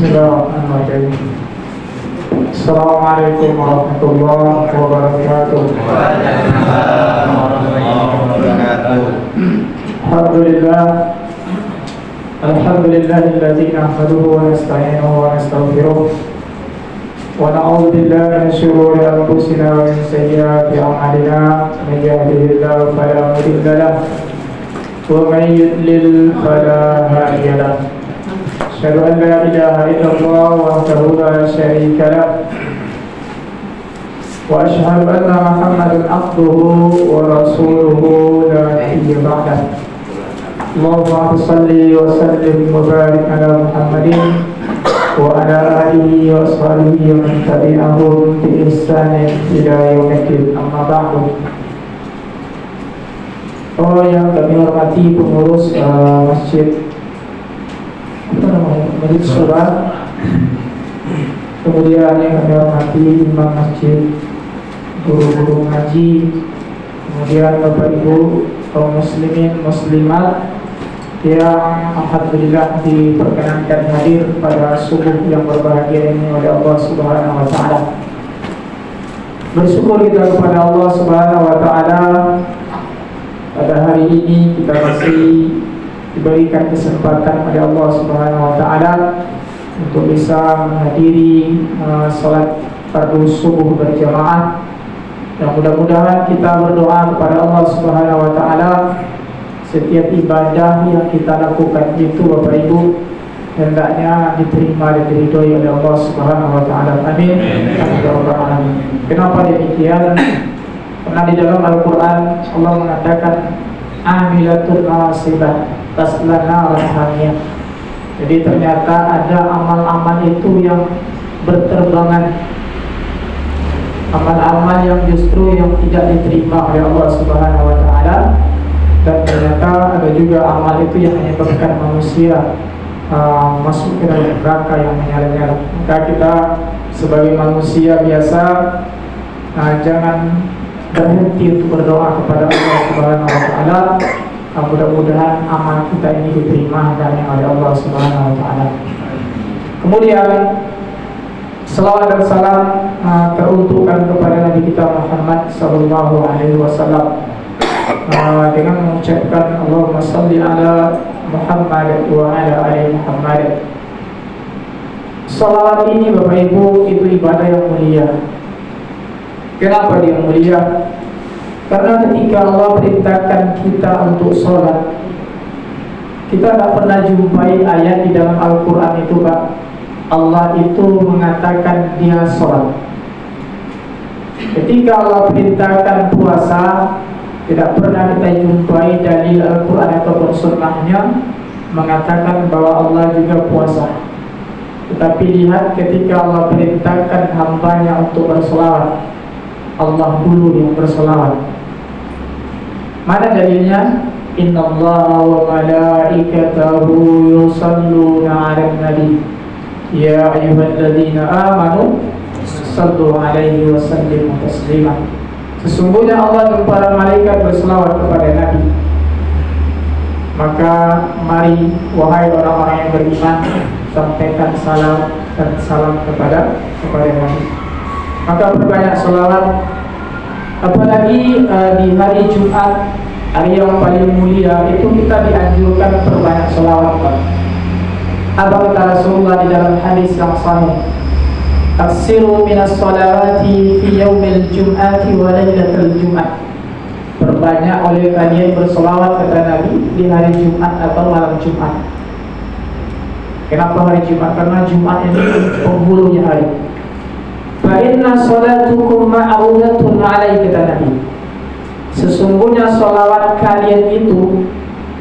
Bismillahirrahmanirrahim. Assalamualaikum warahmatullahi wabarakatuh. Waalaikumsalam warahmatullahi wabarakatuh. Alhamdulillahilladzi nahmaduhu wa nasta'inuhu wa nastaghfiruh wa na'udzu billahi min shururi anfusina wa min sayyiati a'malina. Man yahdihillahu fala mudilla lahu wa man yudlil fala hadiya lahu. Asyhadu an la ilaha illallah wahdahu la syarika lahu wa asyhadu anna Muhammadan abduhu wa rasuluhu la nabiyya ba'dahu. Allahumma shalli wa sallim wa barik ala Muhammadin wa ala alihi wa ashabihi wa man tabi'ahum bi ihsanin ila yaumiddin. Amma ba'du. Oh, yang kami hormati pengurus masjid Masjid Surah, kemudian yang kami hormati imam masjid, guru-guru ngaji, kemudian bapak ibu kaum muslimin muslimat yang alhamdulillah diperkenankan hadir pada subuh yang berbahagia ini oleh Allah Subhanahu wa taala. Bersyukur kita kepada Allah Subhanahu wa taala, pada hari ini kita masih diberikan kesempatan oleh Allah Subhanahu wa taala untuk bisa menghadiri salat fardu subuh berjamaah. Dan mudah-mudahan kita berdoa kepada Allah Subhanahu wa taala setiap ibadah yang kita lakukan itu Bapak Ibu hendaknya diterima dan diridhoi oleh Allah Subhanahu wa taala. Amin. Amin. Kenapa demikian? Karena di dalam Al-Qur'an Allah mengatakan amilatul nasibah taslana rahmaniyah. Jadi ternyata ada amal-amal itu yang berterbangan, amal-amal yang justru yang tidak diterima oleh Allah Subhanahu wa taala, dan ternyata ada juga amal itu yang menyebabkan manusia masuk ke dalam neraka yang menyala-nyala. Maka kita sebagai manusia biasa jangan berhenti untuk berdoa kepada Allah Subhanahu wa taala. Mudah-mudahan amal kita ini diterima hanya oleh Allah Subhanahu wa taala. Kemudian selawat dan salam teruntukkan kepada Nabi kita Muhammad sallallahu alaihi wasallam dengan mengucapkan Allahumma shalli ala Muhammad wa ala ali Muhammad. Salawat ini Bapak Ibu itu ibadah yang mulia. Kenapa dia mulia? Karena ketika Allah perintahkan kita untuk sholat, kita tak pernah jumpai ayat di dalam Al-Quran itu Pak, Allah itu mengatakan dia sholat. Ketika Allah perintahkan puasa, tidak pernah kita jumpai dalil Al-Quran ataupun sunnahnya mengatakan bahwa Allah juga puasa. Tetapi lihat ketika Allah perintahkan hambanya untuk bersolawat, Allah dulu yang bersolawat. Mana dalilnya? Innallaha wa malaikatahu yusalluna 'alan nabi ya ayyuhalladzina amanu sallu 'alaihi wa sallimu taslima. Sesungguhnya Allah dan para malaikat berselawat kepada Nabi. Maka mari wahai orang-orang yang beriman, sampaikan salam dan salam kepada Nabi. Maka berbanyak selawat. Apalagi di hari Jumat, hari yang paling mulia, itu kita dianjurkan berbanyak selawat. Apa kata Rasulullah di dalam hadis yang sahih? Aksiru minas salawati fi yaumil jum'ati wa lailatul jum'ah. Perbanyak oleh kalian berselawat kata Nabi di hari Jumat atau malam Jumat. Kenapa hari Jumat? Karena Jumat ini penghulunya hari. Fa inna salatukum ma'rudatun 'alaihi kata Nabi. Sesungguhnya salawat kalian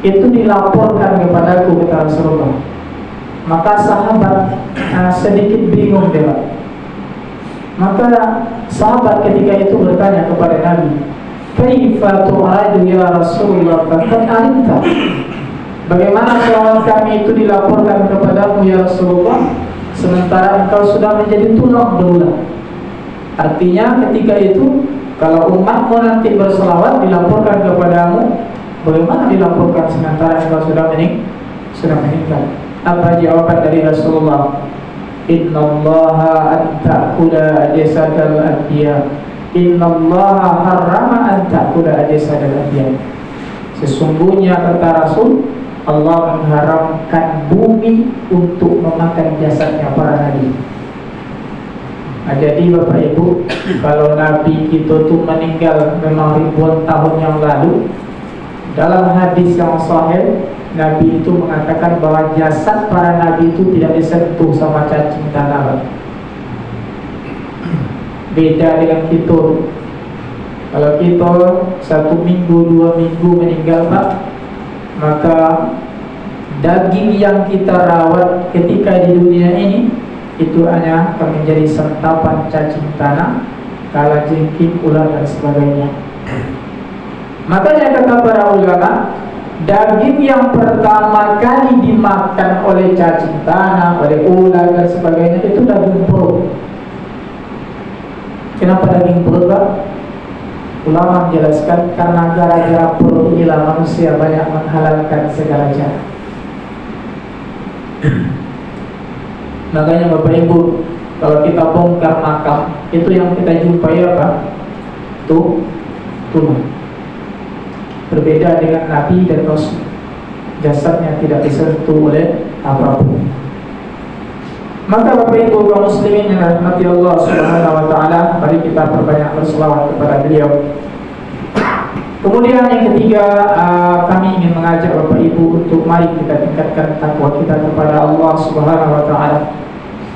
itu dilaporkan kepadaku kata Rasulullah. Maka sahabat sedikit bingung dia. Maka sahabat ketika itu bertanya kepada Nabi, "Kaifa tu'adu ya Rasulullah faqad alimta?" Bagaimana salawat kami itu dilaporkan kepadamu ya Rasulullah, sementara engkau sudah menjadi tulang belulang. Artinya ketika itu kalau umatmu nanti berselawat dilaporkan kepadamu, bagaimana dilaporkan sementara engkau sudah meninggal? Apa jawaban dari Rasulullah? Innallaha an ta'kula jasadal anbiya. Innallaha harrama an ta'kula jasadal anbiya. Sesungguhnya kata Rasul, Allah mengharamkan bumi untuk memakan jasadnya para nabi. Jadi Bapak Ibu, kalau Nabi kita tuh meninggal memang ribuan tahun yang lalu, dalam hadis yang sahih Nabi itu mengatakan bahwa jasad para nabi itu tidak disentuh sama cacing tanah. Beda dengan kita. Kalau kita 1 minggu 2 minggu meninggal Pak, maka daging yang kita rawat ketika di dunia ini itu hanya akan menjadi santapan cacing tanah, kalajengking, ular dan sebagainya. Makanya kata para ulama, daging yang pertama kali dimakan oleh cacing tanah, oleh ular dan sebagainya itu daging perut. Kenapa daging perut Pak? Ulama menjelaskan karena gara-gara perut inilah manusia banyak menghalalkan segala cara. Makanya Bapak Ibu, kalau kita bongkar makam, itu yang kita jumpai apa? Tulang. Berbeda dengan Nabi dan Rasul, jasadnya tidak disentuh oleh apapun. Maka Bapak Ibu kaum muslimin yang dirahmati Allah Subhanahu wa taala, mari kita perbanyak berselawat kepada beliau. Kemudian yang ketiga, kami ingin mengajak Bapak Ibu untuk mari kita tingkatkan takwa kita kepada Allah Subhanahu wa taala.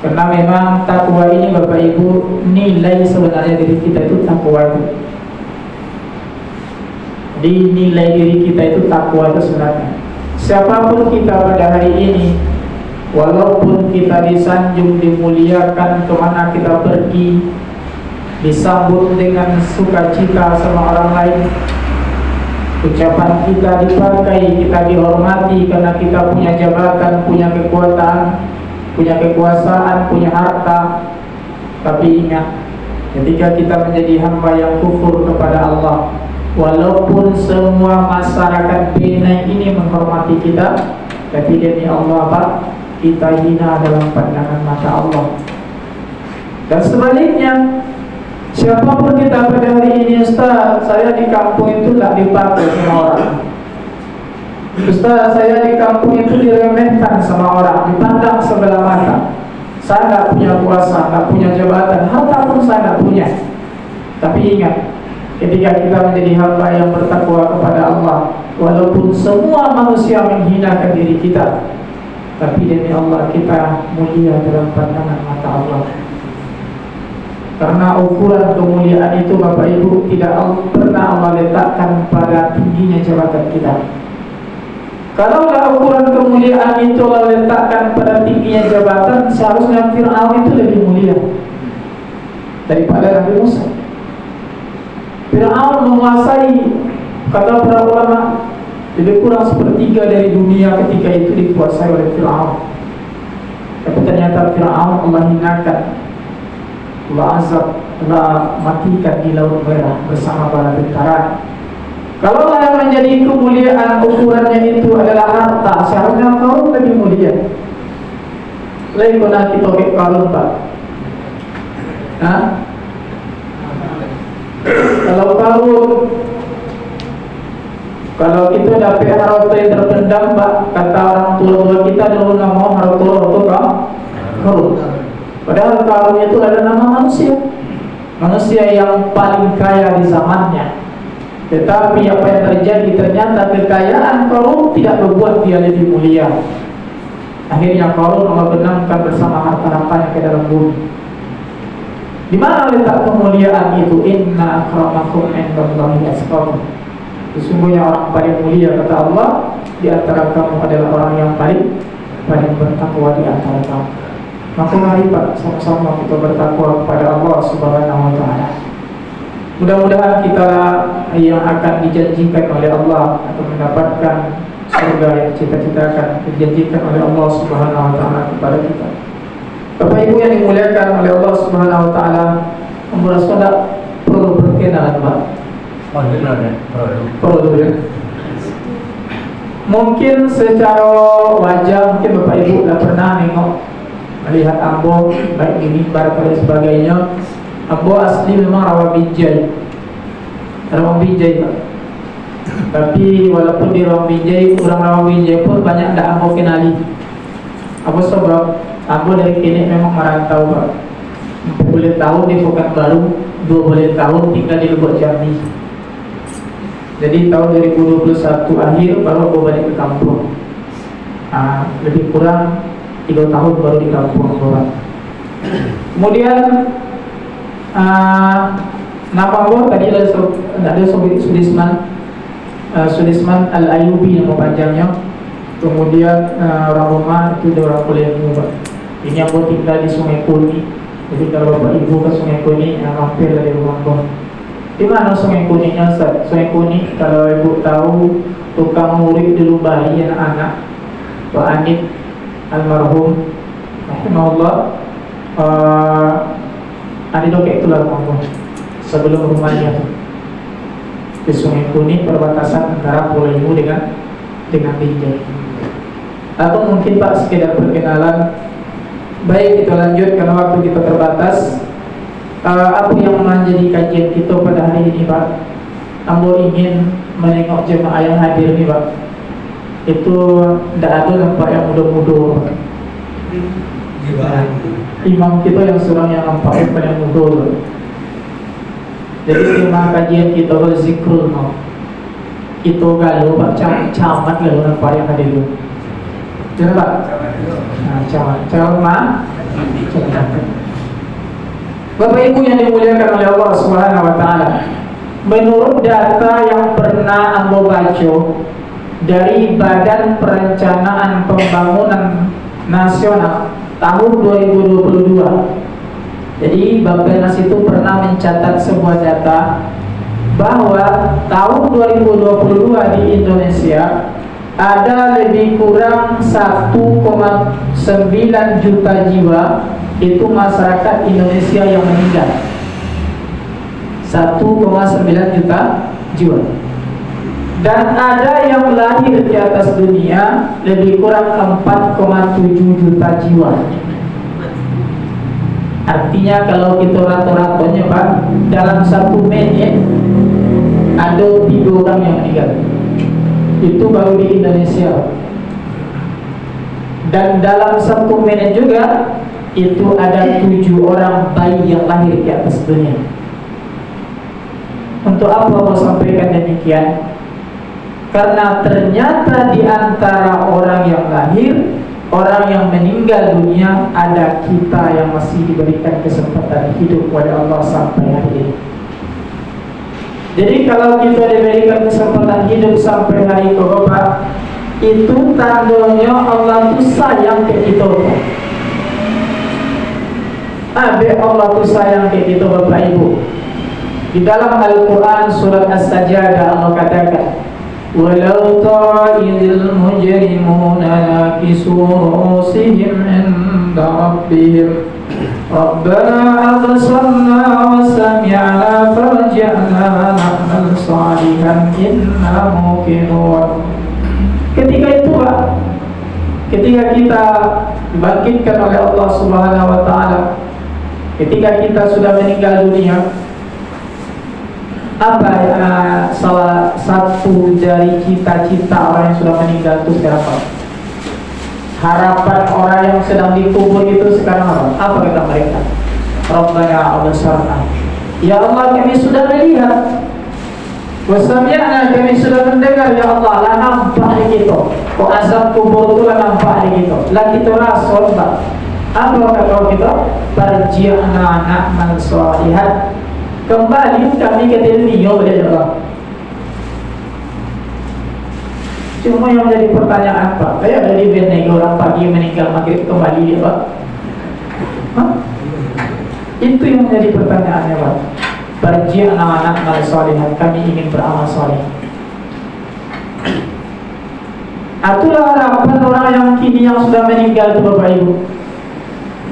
Karena memang takwa ini Bapak Ibu, nilai sebenarnya diri kita itu takwa itu. Di nilai diri kita itu takwa itu sebenarnya. Siapapun kita pada hari ini, walaupun kita disanjung, dimuliakan, kemana kita pergi, disambut dengan sukacita sama orang lain, ucapan kita dipakai, kita dihormati karena kita punya jabatan, punya kekuatan, punya kekuasaan, punya harta. Tapi ingat, ketika kita menjadi hamba yang kufur kepada Allah, walaupun semua masyarakat Penang ini menghormati kita, tapi demi Allah Pak, kita hina dalam pandangan mata Allah. Dan sebaliknya, siapapun kita pada hari ini, Ustaz, saya di kampung itu tak dipakai sama orang. Ustaz, saya di kampung itu diremehkan sama orang, dipandang sebelah mata. Saya tak punya kuasa, tak punya jabatan, harta pun saya tak punya. Tapi ingat, ketika kita menjadi hamba yang bertakwa kepada Allah, walaupun semua manusia menghinakan diri kita, tapi demi Allah kita mulia dalam pandangan mata Allah. Karena ukuran kemuliaan itu Bapak Ibu tidak pernah Allah letakkan pada tingginya jabatan kita. Kalaulah ukuran kemuliaan itu Allah letakkan pada tingginya jabatan, seharusnya Fir'aun itu lebih mulia daripada Nabi Musa. Fir'aun menguasai, kata para ulama, lebih kurang 1/3 dari dunia ketika itu dikuasai oleh Fir'aun. Tapi ternyata Fir'aun Allah hinakan, Allah azab, Allah matikan di Laut Merah bersama para tentara. Kalau yang menjadi kemuliaan ukurannya itu adalah harta, seharusnya Qarun lebih mulia. Lain kena kita ke Qarun Pak. Kalau Qarun, kalau kita dapat harta yang terpendam Pak, kata orang tua kita dulu nama harta itu Qarun. Padahal Qarun itu adalah nama manusia yang paling kaya di zamannya. Tetapi apa yang terjadi, ternyata kekayaan Qarun tidak membuat dia lebih mulia. Akhirnya Qarun Allah benamkan bersama harta-hartanya ke dalam bumi. Di mana letak kemuliaan itu? Inna akramakum indallahi atqakum. Sesungguhnya orang paling mulia kata Allah di antara kamu adalah orang yang paling bertakwa di antara kamu. Maka mari Pak, sama-sama kita bertakwa kepada Allah Subhanahu wa taala. Mudah-mudahan kita yang akan dijanjikan oleh Allah atau mendapatkan surga yang cita-citakan dijanjikan oleh Allah Subhanahu wa taala kepada kita. Bapak Ibu yang dimuliakan oleh Allah Subhanahu wa taala, saudara perlu perkenalan Pak. Perlu ya. Mungkin secara wajah mungkin Bapak Ibu sudah pernah nengok melihat Ambo baik di mimbar dan sebagainya. Ambo asli memang Rawabijai, Pak. Tapi walaupun di Rawabijai, orang Rawabijai pun banyak tidak Ambo kenali. Apa sebab? Ambo dari kini memang merantau, Pak. 40 tahun di Pekanbaru, 20 tahun tinggal di Lubuk Jambi. Jadi tahun 2021 akhir baru aku balik ke kampung. Lebih kurang 3 tahun baru di kampung Pak. Kemudian nama Allah tadi ada Sudisman Al-Ayubi nama panjangnya. Kemudian orang rumah itu orang kuliah Pak. Ini aku tinggal di Sungai Kuning. Jadi kalau Bapak Ibu ke Sungai Kuning, mampir dari rumah Bang. Di mana Sungai Kuningnya, Ustaz? Sungai Kuning kalau Ibu tahu tukang murid dulu bayi anak-anak Pak Anit almarhum rahimahullah, ada dokek itulah Bang. Sebelum rumahnya di Sungai Kuning, perbatasan antara Pulau Ibu dengan Binjai. Atau mungkin Pak sekedar perkenalan. Baik, kita lanjut karena waktu kita terbatas. Apa yang menjadi kajian kita pada hari ini, Pak? Ambo ingin menengok jemaah yang hadir nih, Pak. Itu tidak ada nampak yang muda-muda, Pak. Imam kita yang seorang yang nampak yang paling muda, Pak. Jadi tema kajian kita berzikrul maut. Kita galau, Pak, camat galau nampak yang hadir. Jangan, Pak. Camat. Bapak Ibu yang dimuliakan oleh Allah Subhanahu wa taala. Menurut data yang pernah Ambo baca dari Badan Perencanaan Pembangunan Nasional tahun 2022. Jadi Bappenas itu pernah mencatat sebuah data bahwa tahun 2022 di Indonesia ada lebih kurang 1,9 juta jiwa itu masyarakat Indonesia yang meninggal. 1,9 juta jiwa. Dan ada yang lahir di atas dunia lebih kurang 4,7 juta jiwa. Artinya kalau kita rata-ratanya, Pak, dalam 1 menit ada 3 orang yang meninggal. Itu baru di Indonesia. Dan dalam 1 menit juga itu ada 7 orang bayi yang lahir di atas dunia. Untuk apa mau sampaikan demikian? Karena ternyata di antara orang yang lahir, orang yang meninggal dunia, ada kita yang masih diberikan kesempatan hidup oleh Allah sampai hari ini. Jadi kalau kita diberikan kesempatan hidup sampai hari itu, Bapak, itu tandanya Allah itu sayang ke kita. Allah itu sayang ke kita, Bapak Ibu. Di dalam Al-Quran surat As-Sajdah Allah katakan, walau tara idhil mujrimuna nakisu ru'usihim inda rabbihim rabbana absarna wa sami'na farji'na na'mal salihan inna muqinun. Ketika itu, Pak, ketika kita dibangkitkan oleh Allah Subhanahu wa taala, ketika kita sudah meninggal dunia, apa salah satu dari cita-cita orang yang sudah meninggal itu sekarang apa? Harapan orang yang sedang dikubur itu sekarang apa? Apa kata mereka? Rabbana absarna. Ya Allah, kami sudah melihat. Wasami'na, kami sudah mendengar. Ya Allah, lah nampak gitu. Kok azab kubur itu lah nampak gitu. Lah kita rasul, Pak. Apa kata kita? Farji'na na'mal shalihan. Kembali kami ke dunia oleh Allah. Cuma yang menjadi pertanyaan, Pak, kayak dari Benega orang pagi meninggal maghrib kembali ya, Pak. Itu yang menjadi pertanyaannya, Pak. Farji'na na'mal shalihan, kami ingin beramal saleh. Itulah harapan orang yang kini yang sudah meninggal itu, Bapak Ibu.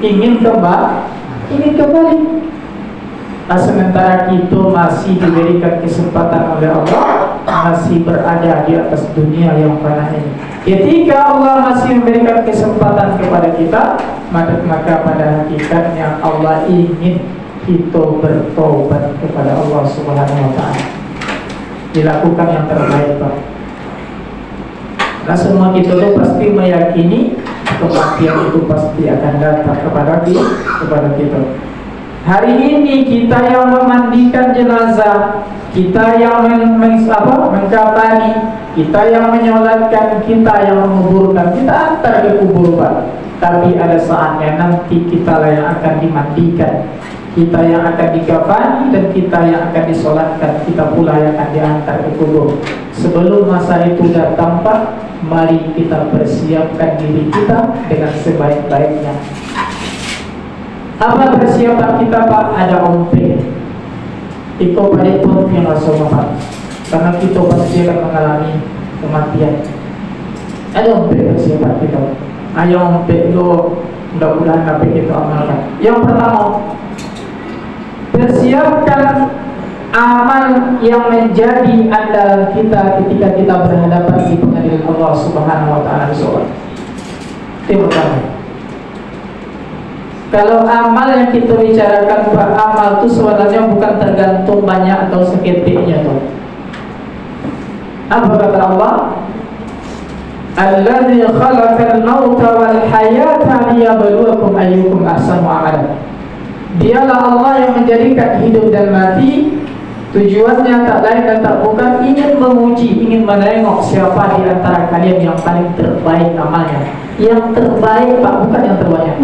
Ingin kembali. Sementara kita masih diberikan kesempatan oleh Allah, masih berada di atas dunia yang fana ini. Ketika Allah masih memberikan kesempatan kepada kita, maka pada hakikatnya Allah ingin kita bertobat kepada Allah Subhanahu wa ta'ala. Dilakukan yang terbaik, Pak. Nah, semua kita tuh pasti meyakini kematian itu pasti akan datang kepada kita. Hari ini kita yang memandikan jenazah, kita yang mengkafani, kita yang menyolatkan, kita yang menguburkan, kita antar ke kubur, Pak. Tapi ada saatnya nanti kita lah yang akan dimandikan, kita yang akan dikafani, dan kita yang akan disolatkan, kita pula yang akan diantar ke kubur. Sebelum masa itu datang, Pak, mari kita persiapkan diri kita dengan sebaik-baiknya. Apa persiapan kita, Pak? Ada ompeng. Iko pada pun yang rasul, Pak. Karena kita pasti akan mengalami kematian. Ada ompeng persiapan kita. Ayo ompeng lo, mudah-mudahan dapat kita amalkan. Yang pertama, persiapkan amal yang menjadi andalan kita ketika kita berhadapan di pengadilan Allah Subhanahu wa ta'ala. Itu pertama. Kalau amal yang kita bicarakan, amal itu sebenarnya bukan tergantung banyak atau seketiknya tuh. Apa kata Allah? Alladzi khalaqal mauta wal hayata liyabluwakum ayyukum ahsanu amala. Dialah Allah yang menjadikan hidup dan mati. Tujuannya tak lain dan tak bukan ingin menguji, ingin menengok siapa di antara kalian yang paling terbaik amalnya. Yang terbaik, Pak, bukan yang terbanyak.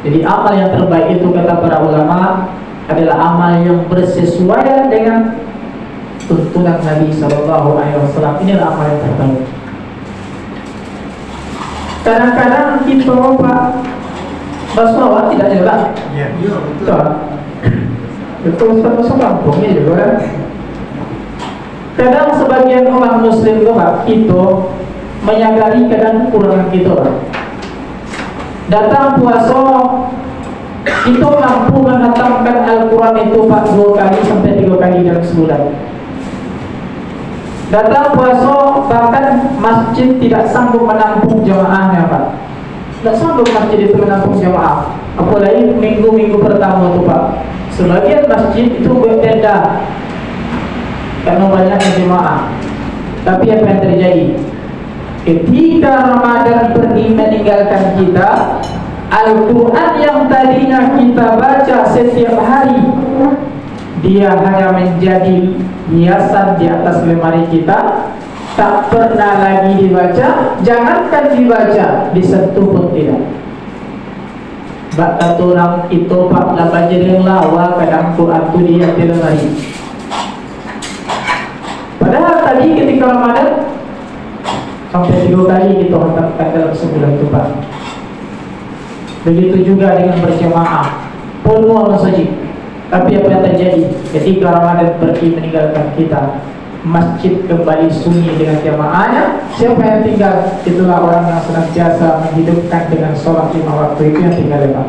Jadi amal yang terbaik itu, kata para ulama, adalah amal yang bersesuaian dengan tuntunan Nabi SAW. Inilah amal yang terbaik. Kadang-kadang kita, Pak, Basmawa tidak jelas. Ya, Betul. Betul, Ustaz kampung ini juga kan. Kadang sebagian orang Muslim itu, Pak, itu menyadari kadang kekurangan kita, Pak. Datang puasa itu mampu menghatamkan Al-Quran itu, Pak, 2 kali sampai 3 kali dalam sebulan. Datang puasa bahkan masjid tidak sanggup menampung jemaahnya, Pak. Tidak sanggup masjid itu menampung jemaah. Apalagi minggu-minggu pertama itu, Pak. Sebagian masjid itu buat tenda karena banyaknya jemaah. Tapi apa yang terjadi? Ketika Ramadan pergi meninggalkan kita, Al-Quran yang tadinya kita baca setiap hari, dia hanya menjadi hiasan di atas lemari kita, tak pernah lagi dibaca. Jangankan dibaca, disentuh pun tidak. Kata orang itu, Pak, lah baca yang lawa kadang Quran itu dia di lemari. Padahal tadi ketika Ramadan sampai 3 kali kita hantarkan dalam sebulan itu, Pak. Begitu juga dengan berjamaah penuh masjid. Tapi apa yang terjadi ketika Ramadan pergi meninggalkan kita, masjid kembali sunyi dengan jamaahnya. Siapa yang tinggal? Itulah orang yang senantiasa menghidupkan dengan sholat 5 waktu. Itu yang tinggal, Pak,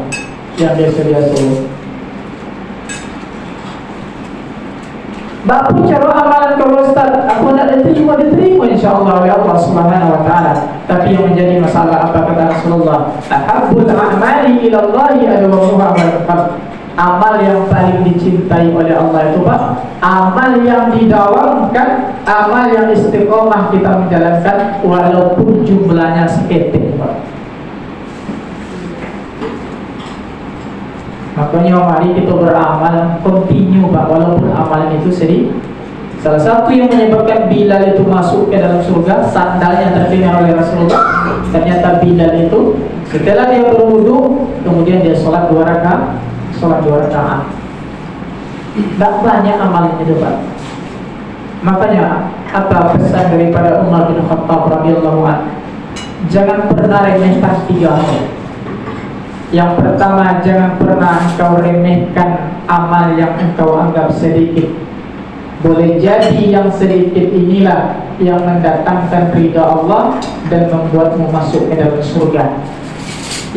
yang biasa-biasa. Bapak cara amalan kalau Ustaz, aku nak diterima insyaAllah oleh Allah Subhanahu wa ta'ala. Tapi yang menjadi masalah, apa kata Rasulullah? Ahabbul a'mali ilallahi adwamuha wal-qalb. Amal yang paling dicintai oleh Allah itu, Pak, amal yang didawamkan, amal yang istiqomah kita menjalankan walaupun jumlahnya seketik, Pak. Makanya mari kita beramal continue, Pak, walaupun amalan itu sedih. Salah satu yang menyebabkan Bilal itu masuk ke dalam surga, sandalnya terdengar oleh Rasulullah. Ternyata Bilal itu setelah dia berwudu, kemudian dia sholat 2 rakaat. Tak banyak amalan itu, Pak. Makanya apa pesan daripada Umar bin Khattab radhiyallahu anhu? Jangan pernah remehkan 3 hal. Yang pertama, jangan pernah engkau remehkan amal yang engkau anggap sedikit. Boleh jadi yang sedikit inilah yang mendatangkan ridha Allah dan membuatmu masuk ke dalam surga.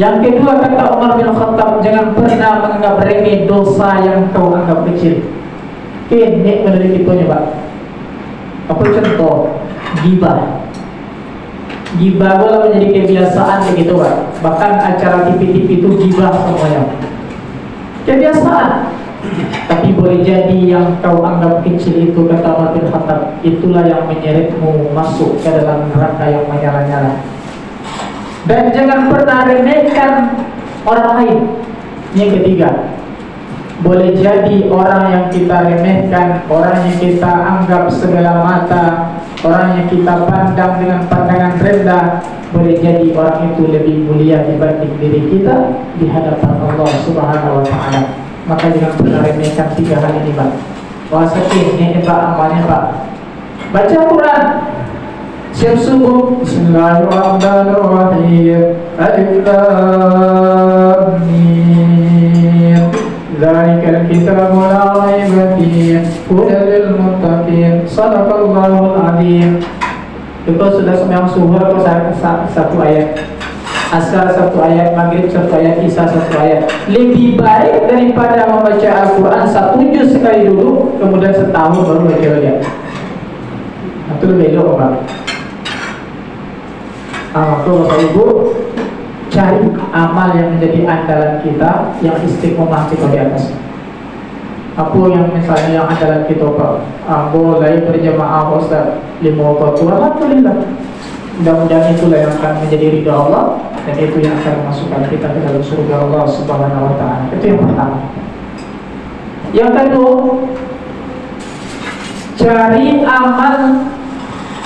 Yang kedua, kata Umar bin Khattab, jangan pernah menganggap remeh dosa yang kau anggap kecil. Ini menurut kita, Pak. Apa contoh? Ghibah. Gibah boleh menjadi kebiasaan begitu Pak. Bahkan acara TV-TV itu gibah semuanya. Kebiasaan. Tapi boleh jadi yang kau anggap kecil itu, kata Umar bin Khattab, itulah yang menyeretmu masuk ke dalam neraka yang menyala-nyala. Dan jangan pernah remehkan orang lain. Yang ketiga, boleh jadi orang yang kita remehkan, orang yang kita anggap sebelah mata, orang yang kita pandang dengan pandangan rendah, boleh jadi orang itu lebih mulia dibanding diri kita di hadapan Allah Subhanahu wa Ta'ala. Maka jangan pernah remehkan 3 hal ini Pak. Puasa ini Pak, amalnya Pak. Baca Quran siap subuh, Bismillahirrahmanirrahim, Alif Lam Mim, Dzalikal kitabu la raiba fihi, hudan lil muttaqin, Shadaqallahul Azim. Itu sudah sembahyang zuhur kau satu ayat, asar 1 ayat, maghrib 1 ayat, isya 1 ayat. Lebih baik daripada membaca Al-Quran 1 juz sekali dulu, kemudian setahun baru baca dia. Itu lebih elok Pak. Maka Bapak Ibu, cari amal yang menjadi andalan kita, yang istiqomah kita di atas. Apa yang misalnya yang andalan kita Pak, boleh berjamaah Ustaz 5 waktu, alhamdulillah. Mudah-mudahan itulah yang akan menjadi ridha Allah, dan itu yang akan memasukkan kita ke dalam surga Allah Subhanahu wa Ta'ala. Itu yang pertama. Yang kedua, cari amal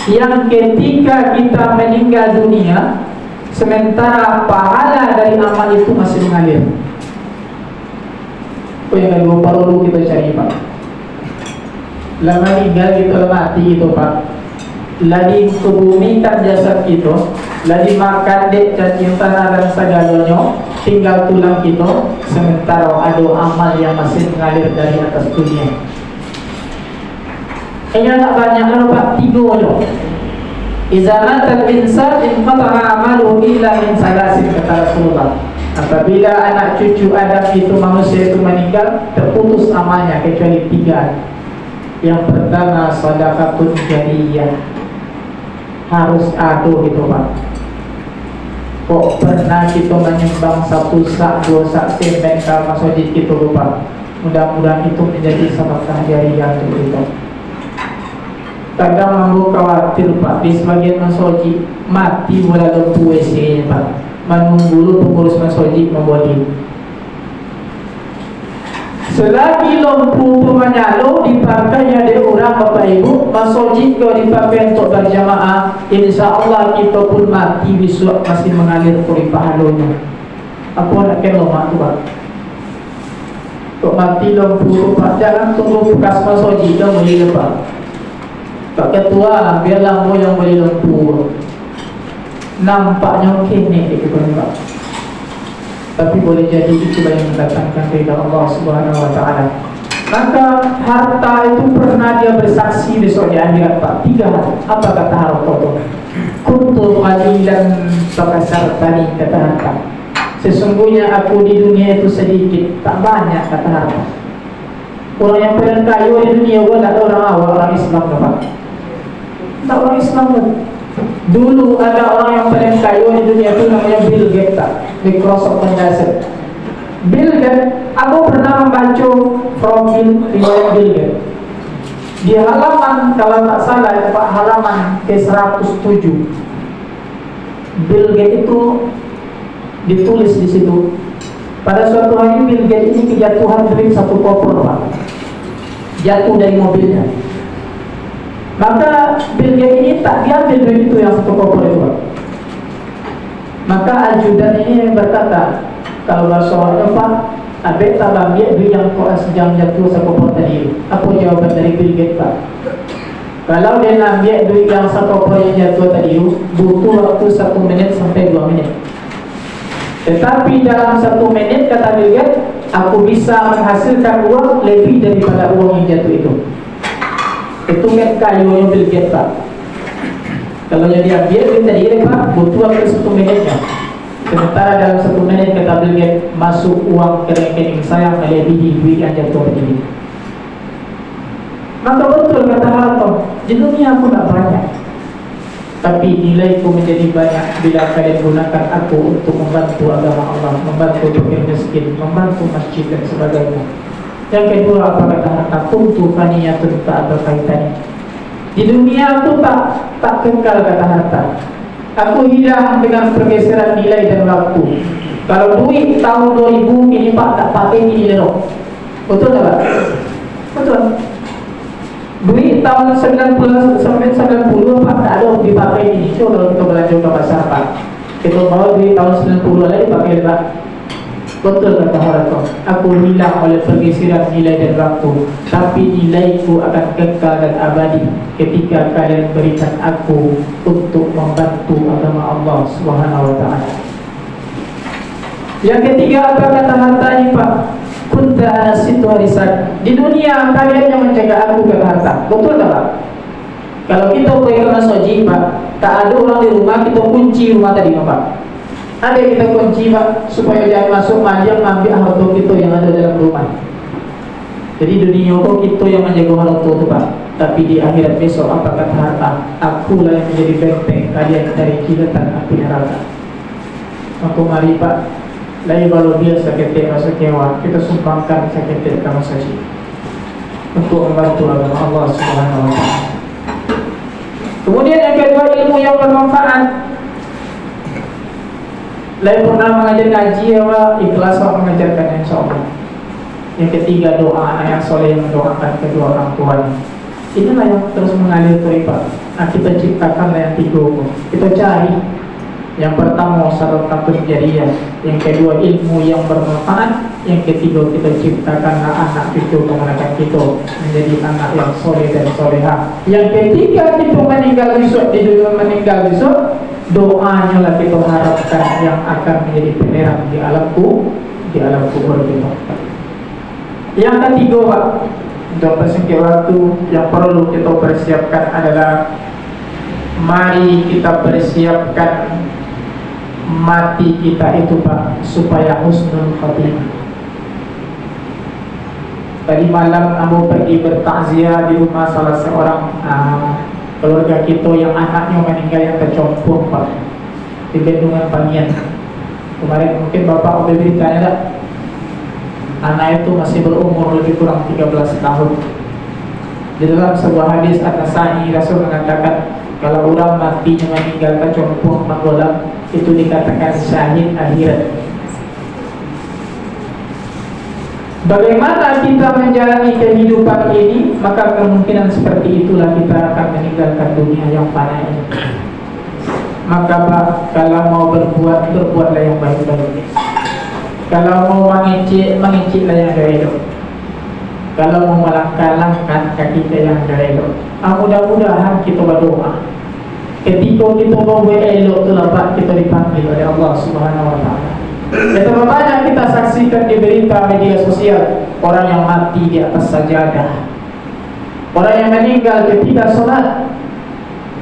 yang ketika kita meninggal dunia, sementara pahala dari amal itu masih mengalir. Itu yang kedua perlu kita cari Pak. Lama meninggal kita mati gitu Pak, lagi kebumikan jasad kita, lagi makan dek cacing tanah dan segalanya, tinggal tulang kita, sementara ada amal yang masih mengalir dari atas dunia. Ini tak banyak kan Pak, 3 aja. Iza matal insan inqata'a amaluhu illa min salasin, kata Rasulullah. Apabila anak cucu Adam itu, manusia itu meninggal, terputus amalnya kecuali 3. Yang pertama, sedekahun jariyah. Harus ada gitu Pak. Kok pernah kita menyumbang 1 sak, 2 sak semen ke masjid kita Pak. Mudah-mudahan itu menjadi sedekah jariyah untuk kita. Kadang mampu khawatir Pak, di sebagian masjid mati bola lempu WC Pak, menunggu pengurus masjid membodi. Selagi lampu menyala dipakainya dari orang Bapak Ibu, masjid kalau dipakai untuk berjamaah, insya Allah kita pun mati besok masih mengalir kuri pahalanya. Apa nak kena mak tu Pak? Untuk mati lampu Pak, jangan tunggu bekas masjid dah boleh lepas. Pak Ketua, biarlah mu yang boleh lampu. Nampaknya kini gitu Pak. Tapi boleh jadi itulah yang mendatangkan ridha Allah Subhanahu wa Ta'ala. Maka harta itu pernah dia bersaksi besok di akhirat Pak. 3 hal. Apa kata harta itu? Kuntu qalilan fakasartani, kata harta. Sesungguhnya aku di dunia itu sedikit, tak banyak, kata harta. Orang yang paling kaya di dunia pun tak ada orang awal, orang Islam Pak. Tak orang Islam pun. Dulu ada orang yang paling kaya di dunia itu namanya Bill Gates, Microsoft Foundation. Bill Gates, aku pernah membaca profil riwayat Bill Gates. Di halaman, kalau tak salah itu Pak, halaman ke-107, Bill Gates itu ditulis di situ. Pada suatu hari Bill Gates ini kejatuhan duit 1 koper Pak, jatuh dari mobilnya. Maka Bill Gates ini tak diambil duit itu yang 1 koper itu Pak. Maka ajudan ini berkata, kalau bahasa Pak, abek tak ambil duit yang sejam jatuh 1 koper tadi. Apa jawaban dari Bill Gates Pak? Kalau dia ambil duit yang 1 koper yang jatuh tadi, butuh waktu 1 menit sampai 2 menit. Tetapi dalam 1 menit, kata Bill Gates, aku bisa menghasilkan uang lebih daripada uang yang jatuh itu. Itu kan kayunya Bill Gates Pak. Kalau jadi ambil duit tadi Pak, butuh waktu 1 menitnya. Sementara dalam 1 menit, kata Bill Gates, masuk uang ke rekening saya melebihi duit yang jatuh tadi. Maka betul kata Harto, di dunia aku tak banyak, tapi nilaiku menjadi banyak bila kalian gunakan aku untuk membantu agama Allah, membantu fakir miskin, membantu masjid dan sebagainya. Yang kedua, apa kata harta? Kuntu faniyatun, tak ada kaitannya. Di dunia aku tak kekal, kata harta. Aku hilang dengan pergeseran nilai dan waktu. Kalau duit tahun 2000 ini Pak tak pakai ini lho. Betul tak Pak? Betul. Duit tahun 90 sampai 90 Pak tak ada dipakai ini. So kalau kita belanja ke pasar Pak, kita bawa duit tahun 90 lagi pakai Pak. Betul kata Harto. Aku hilang oleh pergeseran nilai dan waktu, tapi nilaiku akan kekal dan abadi ketika kalian berikan aku untuk membantu agama Allah Subhanahu wa taala. Yang ketiga, apa kata harta ini Pak? Kunta nasitu harisan. Di dunia kalian yang menjaga aku, kata harta. Betul tak Pak? Kalau kita pergi ke masjid Pak, tak ada orang di rumah, kita kunci rumah tadi Pak. Ada kita kunci Pak, supaya jangan masuk dia mengambil harta kita yang ada dalam rumah. Jadi dunia kok kita yang menjaga harta itu Pak. Tapi di akhirat besok, apa kata harta? Akulah yang menjadi benteng kalian dari kilatan api neraka. Maka mari Pak, lain kalau dia sakit rasa kewa, kita sumbangkan sakit kamu saja untuk membantu agama Allah Subhanahu wa taala. Kemudian yang kedua, ilmu yang bermanfaat. Lain pernah mengajar ngaji ya, ikhlas mengajarkan insyaallah. Yang ketiga, doa anak yang soleh yang mendoakan kedua orang tuanya. Inilah yang terus mengalir terus Pak. Nah, kita ciptakanlah yang tiga. Kita cari. Yang pertama sadaqatun jariyah, yang kedua ilmu yang bermanfaat, yang ketiga kita ciptakanlah anak cucu keponakan kita menjadi anak yang soleh dan soleha. Yang ketiga kita meninggal besok, di dunia meninggal besok, doanya lah kita harapkan yang akan menjadi penerang di alam kubur kita. Yang ketiga Pak, untuk persingkat waktu yang perlu kita persiapkan adalah mari kita persiapkan mati kita itu Pak, supaya husnul khatimah. Tadi malam aku pergi bertakziah di rumah salah seorang keluarga kita yang anaknya meninggal yang tercompong Pak, di Bendungan Panian. Kemarin mungkin Bapak udah beritanya tak? Anak itu masih berumur lebih kurang 13 tahun. Di dalam sebuah hadis An-Nasa'i, Rasul mengatakan kalau orang matinya meninggal tercompong menggolam, itu dikatakan syahid akhirat. Bagaimana kita menjalani kehidupan ini, maka kemungkinan seperti itulah kita akan meninggalkan dunia yang fana ini. Maka Pak, kalau mau berbuat, berbuatlah yang baik-baik. Kalau mau mengicik-mengiciklah yang elok. Kalau mau melangkah-langkah kaki kita yang elok. Mudah-mudahan kita berdoa. Ketika kita mau elok tu lah Pak, kita dipanggil oleh Allah Subhanahu wa taala. Betapa banyak kita saksikan di berita media sosial orang yang mati di atas sajadah, orang yang meninggal ketika solat,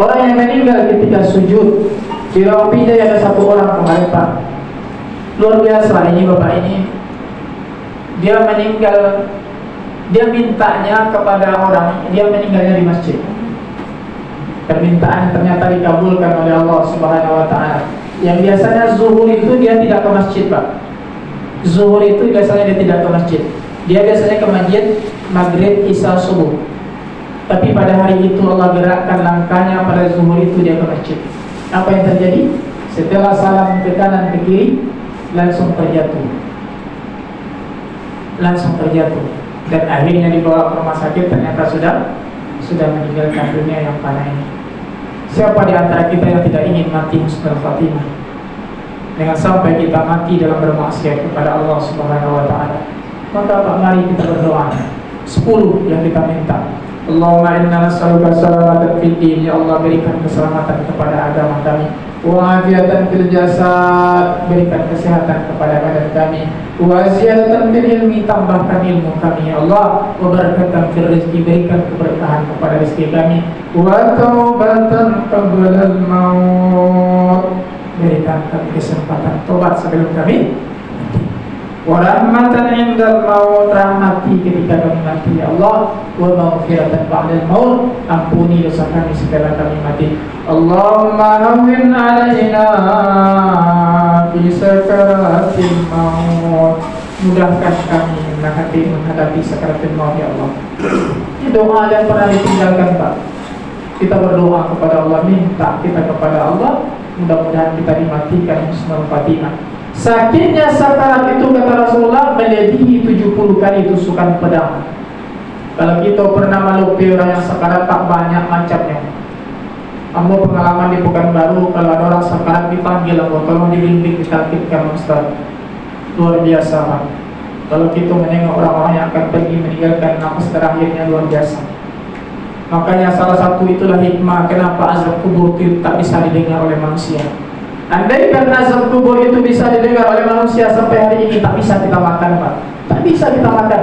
orang yang meninggal ketika sujud. Di Rawapidah ada satu orang kemarin Pak, luar biasa ini bapak ini. Dia meninggal, dia mintanya kepada orang, dia meninggalnya di masjid. Permintaan ternyata dikabulkan oleh Allah Subhanahu wa taala. Yang biasanya zuhur itu dia tidak ke masjid Pak. Zuhur itu biasanya dia tidak ke masjid. Dia biasanya ke masjid maghrib, isya, subuh. Tapi pada hari itu Allah gerakkan langkahnya, pada zuhur itu dia ke masjid. Apa yang terjadi? Setelah salam ke kanan ke kiri, langsung terjatuh. Dan akhirnya dibawa ke rumah sakit, ternyata sudah meninggalkan dunia yang fana ini. Siapa di antara kita yang tidak ingin mati husnul khatimah? Dengan sampai kita mati dalam bermaksiat kepada Allah Subhanahu wa taala. Maka Pak, mari kita berdoa. 10 yang kita minta. Allahumma inna nas'aluka salamatan fid din, ya Allah berikan keselamatan kepada agama kami. Wa afiatan fil jasad, berikan kesehatan kepada badan kami. Wa ziyadatan fil ilmi, tambahkan ilmu kami ya Allah. Wa barakatan fil rizki, berikan keberkahan kepada rezeki kami. Wa taubatan qabla al maut, berikan kami kesempatan tobat sebelum kami mati. Wa rahmatan indal maut, rahmati ketika kami mati ya Allah. Wa maghfiratan ba'dal maut, ampuni dosa kami setelah kami mati. Allahumma hawwin alaina fi sakaratil maut. Mudahkan kami menghadapi sakaratul maut ya Allah. Ini doa yang pernah ditinggalkan Pak. Kita berdoa kepada Allah, minta kita kepada Allah, mudah-mudahan kita dimatikan husnul khatimah. Sakitnya sakarat itu kata Rasulullah melebihi 70 kali tusukan pedang. Kalau kita pernah melupi orang yang sakarat, tak banyak macamnya. Ambo pengalaman di Pekanbaru, kalau ada orang sakarat dipanggil, ambo tolong dibimbing ditalkitkan Ustaz. Luar biasa Pak. Kalau kita menengok orang-orang yang akan pergi meninggalkan nafas terakhirnya, luar biasa. Makanya salah satu itulah hikmah kenapa azab kubur itu tak bisa didengar oleh manusia. Andai kan azab kubur itu bisa didengar oleh manusia, sampai hari ini tak bisa kita makan Pak. Tak bisa kita makan.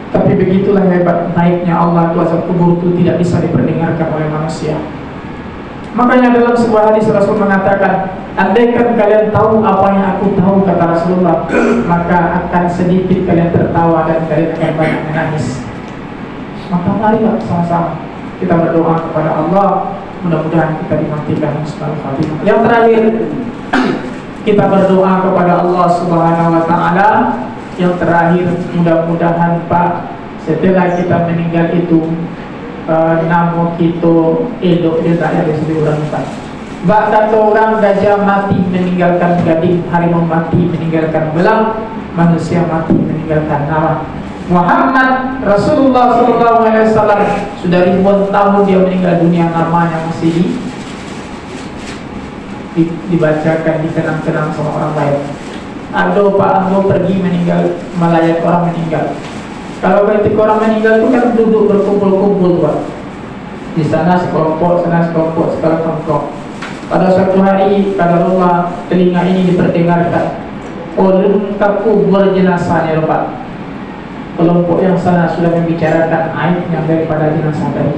Tapi begitulah hebat naiknya Allah, itu azab kubur itu tidak bisa diperdengarkan oleh manusia. Makanya dalam sebuah hadis Rasul mengatakan, andaikan kalian tahu apa yang aku tahu, kata Rasulullah, maka akan sedikit kalian tertawa dan kalian akan banyak menangis. Maka marilah sama-sama kita berdoa kepada Allah, mudah-mudahan kita dimatikan husnul khatimah. Yang terakhir, kita berdoa kepada Allah Subhanahu wa taala. Yang terakhir, mudah-mudahan Pak, setelah kita meninggal itu namo kita elok dia tak ada sedih orang Pak. Bak kata orang gajah mati meninggalkan gading, harimau mati meninggalkan belang, manusia mati meninggalkan nama. Muhammad Rasulullah SAW sudah ribuan tahun dia meninggal dunia, namanya masih dibacakan, dikenang-kenang sama orang lain. Ado Pak Ando pergi meninggal, melayat orang meninggal. Kalau ketika orang meninggal itu kan duduk berkumpul-kumpul Pak. Di sana sekelompok, sana sekelompok, segala kelompok. Pada suatu hari qadarullah telinga ini diperdengarkan, lengkap kubur jenazahnya Pak. Kelompok yang sana sudah membicarakan aibnya daripada jenazah tadi.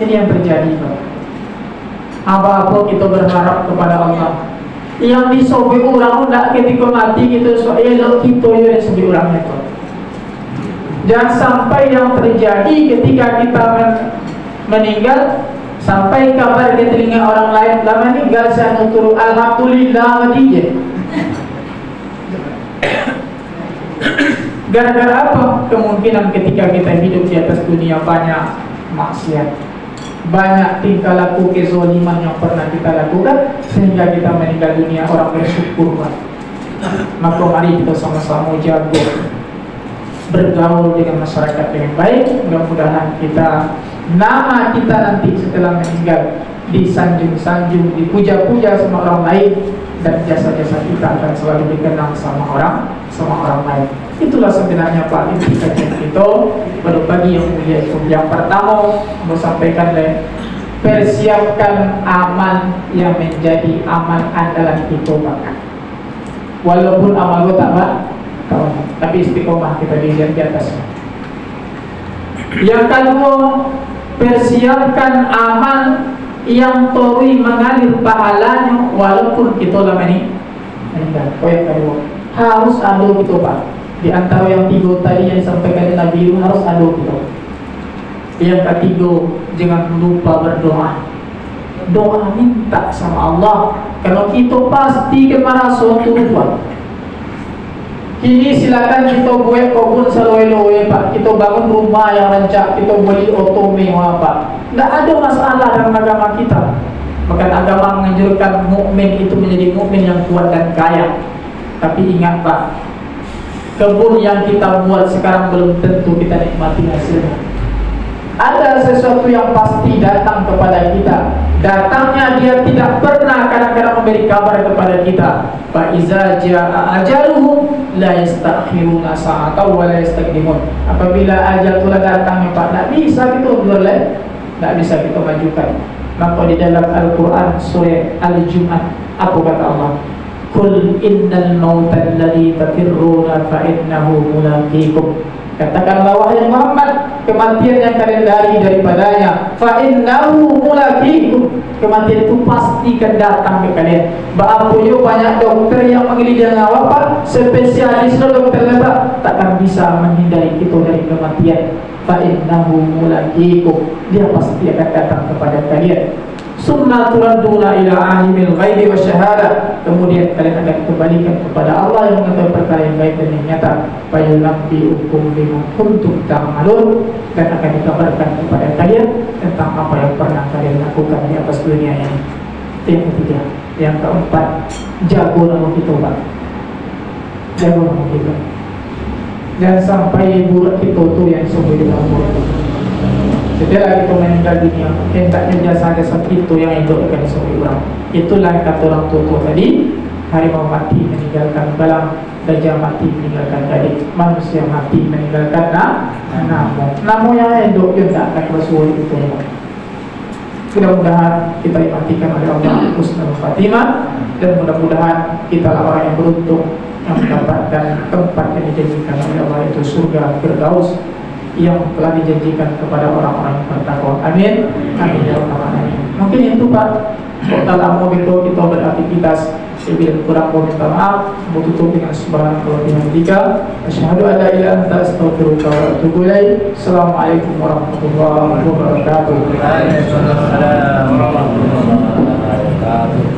Ini yang terjadi Pak. Apa-apa kita berharap kepada Allah. Yang disobek orang tidak ketika mati gitu, soalnya kita yang disobek orangnya Pak. Jangan sampai yang terjadi ketika kita meninggal, sampai kabar di telinga orang lain, lah meninggal saya nutur alhamdulillah dia. Gara-gara apa? Kemungkinan ketika kita hidup di atas dunia banyak maksiat, banyak tingkah laku kezaliman yang pernah kita lakukan, sehingga kita meninggal dunia orang bersyukur Pak. Maka mari kita sama-sama jago bergaul dengan masyarakat dengan baik. Mudah-mudahan kita, nama kita nanti setelah meninggal disanjung-sanjung, dipuja-puja sama orang lain, dan jasa-jasa kita akan selalu dikenang sama orang lain. Itulah sebenarnya Pak inti kajian kita pada pagi yang mulia itu. Yang pertama mau sampaikan, persiapkan amal yang menjadi amal andalan kita Pak. Walaupun amal kita tak tapi istiqomah kita di atas. Yang kedua, persiapkan amal yang tori mengalir pahalanya walaupun kita lama ini meninggal. Yang kedua, harus ada gitu Pak. Di antara yang tiga tadi yang disampaikan Nabi itu harus ada gitu. Yang ketiga, jangan lupa berdoa. Doa minta sama Allah. Kalau kita pasti kemarah suatu Pak. Kini silakan kita buat kebun seloe-loe Pak. Kita bangun rumah yang rancak, kita beli otome Pak. Tidak ada masalah dalam agama kita. Bahkan agama menganjurkan mukmin itu menjadi mukmin yang kuat dan kaya. Tapi ingat Pak, kebun yang kita buat sekarang belum tentu kita nikmati hasilnya. Ada sesuatu yang pasti datang kepada kita. Datangnya dia tidak pernah kadang-kadang memberi kabar kepada kita. Fa iza jaa ajaluhum la yastakhiruna sa'atan wa la yastaqdimun. Apabila ajal telah datang Pak, tidak bisa kita mundur, tidak bisa kita majukan. Maka di dalam Al-Quran surah Al-Jum'ah apa kata Allah? Qul innal mauta alladhi tafirruna fa innahu mulaqikum. Katakanlah wahai Muhammad, kematian yang kalian lari daripadanya, fa innahu mulaqikum, kematian itu pasti akan datang ke kalian. Baapuyo banyak dokter yang mengelidang nyawa Pak, spesialis dokter Pak, takkan bisa menghindari kita dari kematian. fa innahu mulaqikum, dia pasti akan datang kepada kalian. Summa turadduna ila alimil ghaibi wasyahadah, kemudian kalian akan kembalikan kepada Allah yang mengetahui perkara yang gaib dan yang nyata. Fayunabbi'ukum bima kuntum ta'malun, dan akan dikabarkan kepada kalian tentang apa yang pernah kalian lakukan di atas dunia ini. Itu yang ketiga. Yang keempat, jago nama kita, Pak. Jago nama kita. Jangan sampai buruk kita tuh yang sungguh di dalam buruk. Setelah kita meninggal dunia, hendaknya jasa-jasa itu yang hidup akan disebut orang. Itulah yang kata orang tua tadi, harimau mati meninggalkan balang, gajah mati meninggalkan gading, manusia mati meninggalkan namo yang hidup juga akan bersuara itu. Mudah-mudahan kita dimatikan oleh Allah husnul khatimah, dan mudah-mudahan kita orang yang beruntung yang mendapatkan tempat yang dijanjikan oleh Allah, itu surga Firdaus yang telah dijanjikan kepada orang-orang yang bertakwa. Amin. Amin ya rabbal alamin. Mungkin itu Pak. Kalau mau kita beraktivitas, bila kurang mau minta maaf, mau tutup dengan subhanallah bihamdika, asyhadu an la ilaha illa anta astaghfiruka wa atubu ilaik. Assalamualaikum warahmatullahi wabarakatuh. Waalaikumsalam warahmatullahi wabarakatuh.